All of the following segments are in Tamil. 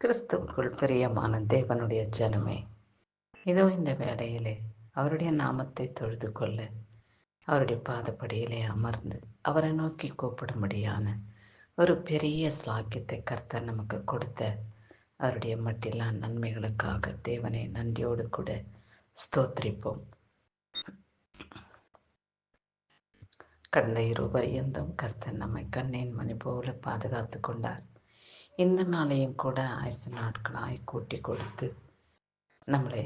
கிறிஸ்துவுக்குள் பிரியமான தேவனுடைய ஜனமே, இதோ இந்த வேளையிலே அவருடைய நாமத்தை தொழுது கொள்ள அவருடைய பாதப்படியிலே அமர்ந்து அவரை நோக்கி கூப்பிடும்படியான ஒரு பெரிய ஸ்லாக்கியத்தை கர்த்தர் நமக்கு கொடுத்த அவருடைய மட்டில்லா நன்மைகளுக்காக தேவனை நன்றியோடு கூட ஸ்தோத்திரிப்போம். கடந்த இருபரியந்தம் கர்த்தர் நம்மை கண்ணின் மணி போல பாதுகாத்து கொண்டார். இந்த நாளையும் கூட 5 நாட்களாய் கூட்டி கொடுத்து நம்மளை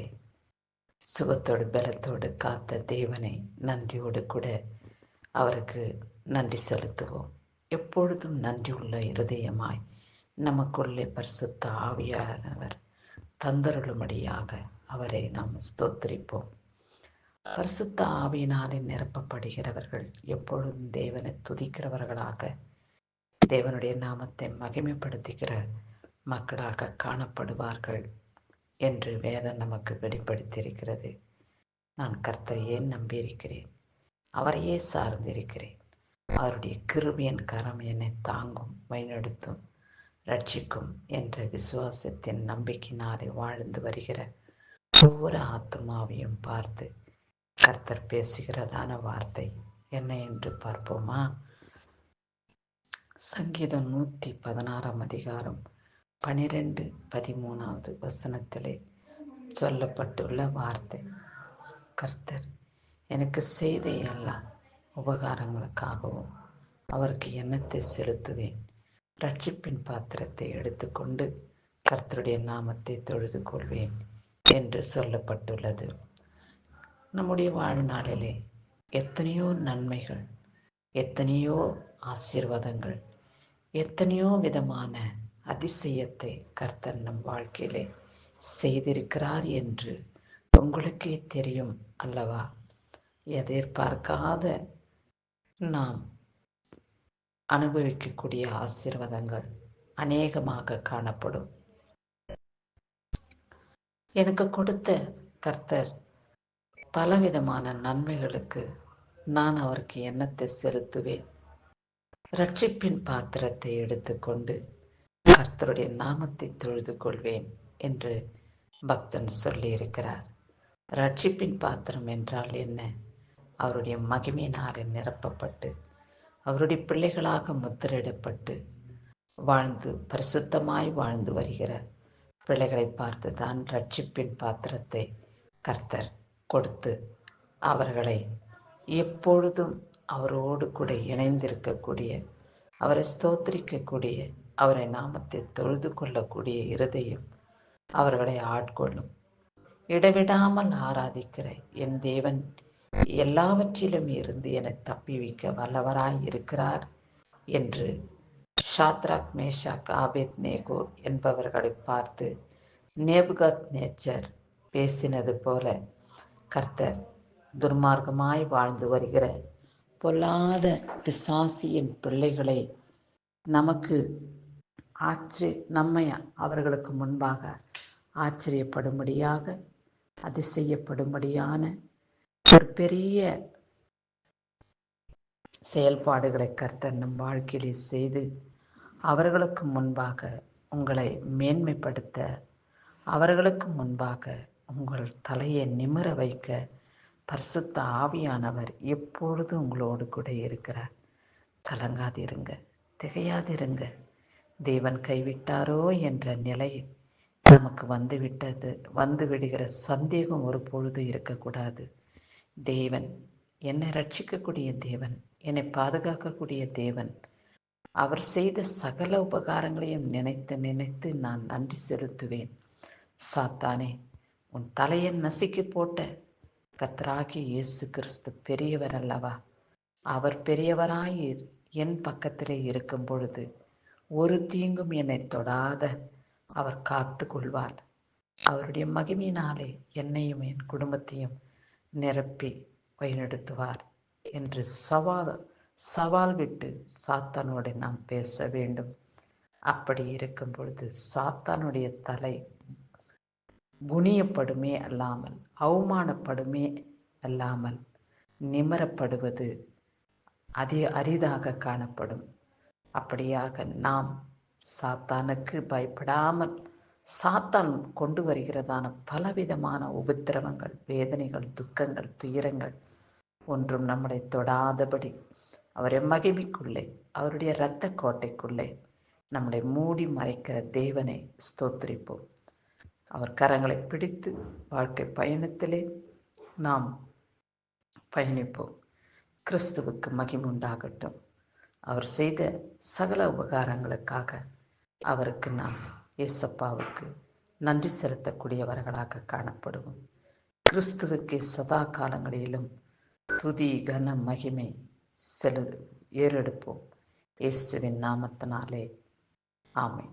சுகத்தோடு பலத்தோடு காத்த தேவனை நன்றியோடு கூட அவருக்கு நன்றி செலுத்துவோம். எப்பொழுதும் நன்றி உள்ள இருதயமாய் நமக்குள்ளே பரிசுத்த ஆவியானவர் தந்தருளும்படியாக அவரை நாம் ஸ்தோத்திரிப்போம். பரிசுத்த ஆவியினாலே நிரப்பப்படுகிறவர்கள் எப்பொழுதும் தேவனை துதிக்கிறவர்களாக, தேவனுடைய நாமத்தை மகிமைப்படுத்துகிற மக்களாக காணப்படுவார்கள் என்று வேதம் நமக்கு வெளிப்படுத்தியிருக்கிறது. நான் கர்த்தரையே நம்பியிருக்கிறேன், அவரையே சார்ந்திருக்கிறேன். அவருடைய கிருபையின் கரம் என்னை தாங்கும், வழிநடத்தும், ரட்சிக்கும் என்ற விசுவாசத்தின் நம்பிக்கையினாலே வாழ்ந்து வருகிற ஒவ்வொரு ஆத்மாவையும் பார்த்து கர்த்தர் பேசுகிறதான வார்த்தை என்ன என்று பார்ப்போமா? சங்கீதம் 116 அதிகாரம் 12-13 வசனத்திலே சொல்லப்பட்டுள்ள வார்த்தை, கர்த்தர் எனக்கு செய்த எல்லா உபகாரங்களுக்காகவும் அவருக்கு எண்ணத்தை செலுத்துவேன். ரட்சிப்பின் பாத்திரத்தை எடுத்துக்கொண்டு கர்த்தருடைய நாமத்தை தொழுது கொள்வேன் என்று சொல்லப்பட்டுள்ளது. நம்முடைய வாழ்நாளிலே எத்தனையோ நன்மைகள், எத்தனையோ ஆசீர்வாதங்கள், எத்தனையோ விதமான அதிசயத்தை கர்த்தர் நம் வாழ்க்கையிலே செய்திருக்கிறார் என்று உங்களுக்கே தெரியும் அல்லவா? எதிர்பார்க்காத நாம் அனுபவிக்கக்கூடிய ஆசீர்வாதங்கள் அநேகமாக காணப்படும். எனக்கு கொடுத்த கர்த்தர் பலவிதமான நன்மைகளுக்கு நான் அவருக்கு எண்ணத்தை செலுத்துவேன். ரட்சிப்பின் பாத்திரத்தை எடுத்துக்கொண்டு கர்த்தருடைய நாமத்தை தொழுது கொள்வேன் என்று பக்தன் சொல்லியிருக்கிறார். ரட்சிப்பின் பாத்திரம் என்றால் என்ன? அவருடைய மகிமையினாலே நிரப்பப்பட்டு அவருடைய பிள்ளைகளாக முத்திரையிடப்பட்டு வாழ்ந்து பரிசுத்தமாய் வாழ்ந்து வருகிற பிள்ளைகளை பார்த்து தான் ரட்சிப்பின் பாத்திரத்தை கர்த்தர் கொடுத்து அவர்களை எப்பொழுதும் அவரோடு கூட இணைந்திருக்கக்கூடிய, அவரை ஸ்தோத்திரிக்கக்கூடிய, அவரை நாமத்தை தொழுது கொள்ளக்கூடிய இருதயம் அவர்களை ஆட்கொள்ளும். இடைவிடாமல் ஆராதிக்கிற என் தேவன் எல்லாவற்றிலும் இருந்து என்னை தப்பிவிக்க வல்லவராய் இருக்கிறார் என்று ஷாத்ராக், மேஷாக், ஆபேத்நேகோ என்பவர்களை பார்த்து நேபுகாத் நேச்சர் பேசினது போல கர்த்தர் துர்மார்க்கமாய் வாழ்ந்து வருகிற பொல்லாத பிசாசியின் பிள்ளைகளை நம்மை அவர்களுக்கு முன்பாக ஆச்சரியப்படும்படியாக, அதிசயப்படும்படியான ஒரு பெரிய செயல்பாடுகளை கர்த்தர் நம் வாழ்க்கையிலே செய்து அவர்களுக்கு முன்பாக உங்களை மேன்மைப்படுத்த, அவர்களுக்கு முன்பாக உங்கள் தலையை நிமிர வைக்க பரிசுத்த ஆவியானவர் எப்பொழுது உங்களோடு கூட இருக்கிறார். கலங்காதிருங்க, திகையாதிருங்க. தேவன் கைவிட்டாரோ என்ற நிலை நமக்கு வந்து விடுகிற சந்தேகம் ஒரு பொழுது இருக்கக்கூடாது. தேவன் என்னை ரட்சிக்கக்கூடிய தேவன், என்னை பாதுகாக்கக்கூடிய தேவன். அவர் செய்த சகல உபகாரங்களையும் நினைத்து நினைத்து நான் நன்றி செலுத்துவேன். சாத்தானே, உன் தலையை நசுக்கி போட்ட கர்த்தராகிய இயேசு கிறிஸ்து பெரியவர் அல்லவா? அவர் பெரியவராய் என் பக்கத்திலே இருக்கும் பொழுது ஒரு தீங்கும் என்னை தொடாத அவர் காத்து கொள்வார். அவருடைய மகிமையினாலே என்னையும் என் குடும்பத்தையும் நிரப்பி வழிநடத்துவார் என்று சவால் விட்டு சாத்தானோடு நாம் பேச வேண்டும். அப்படி இருக்கும் பொழுது சாத்தானுடைய தலை குனியப்படுமே அல்லாமல், அவமானப்படுமே அல்லாமல், நிமரப்படுவது அரிதாக காணப்படும். அப்படியாக நாம் சாத்தானுக்கு பயப்படாமல் சாத்தான் கொண்டு வருகிறதான பலவிதமான உபத்திரவங்கள், வேதனைகள், துக்கங்கள், துயரங்கள் ஒன்றும் நம்மளை தொடாதபடி அவரை மகிமைக்குள்ளே, அவருடைய இரத்த கோட்டைக்குள்ளே நம்மளை மூடி மறைக்கிற தேவனை ஸ்தோத்திரிப்போம். அவர் கரங்களை பிடித்து வாழ்க்கை பயணத்திலே நாம் பயணிப்போம். கிறிஸ்துவுக்கு மகிமை உண்டாகட்டும். அவர் செய்த சகல உபகாரங்களுக்காக அவருக்கு நாம் இயேசப்பாவுக்கு நன்றி செலுத்தக்கூடியவர்களாக காணப்படுவோம். கிறிஸ்துவுக்கு சதா காலங்களிலும் துதி கன மகிமை ஏறெடுப்போம். இயேசுவின் நாமத்தினாலே ஆமென்.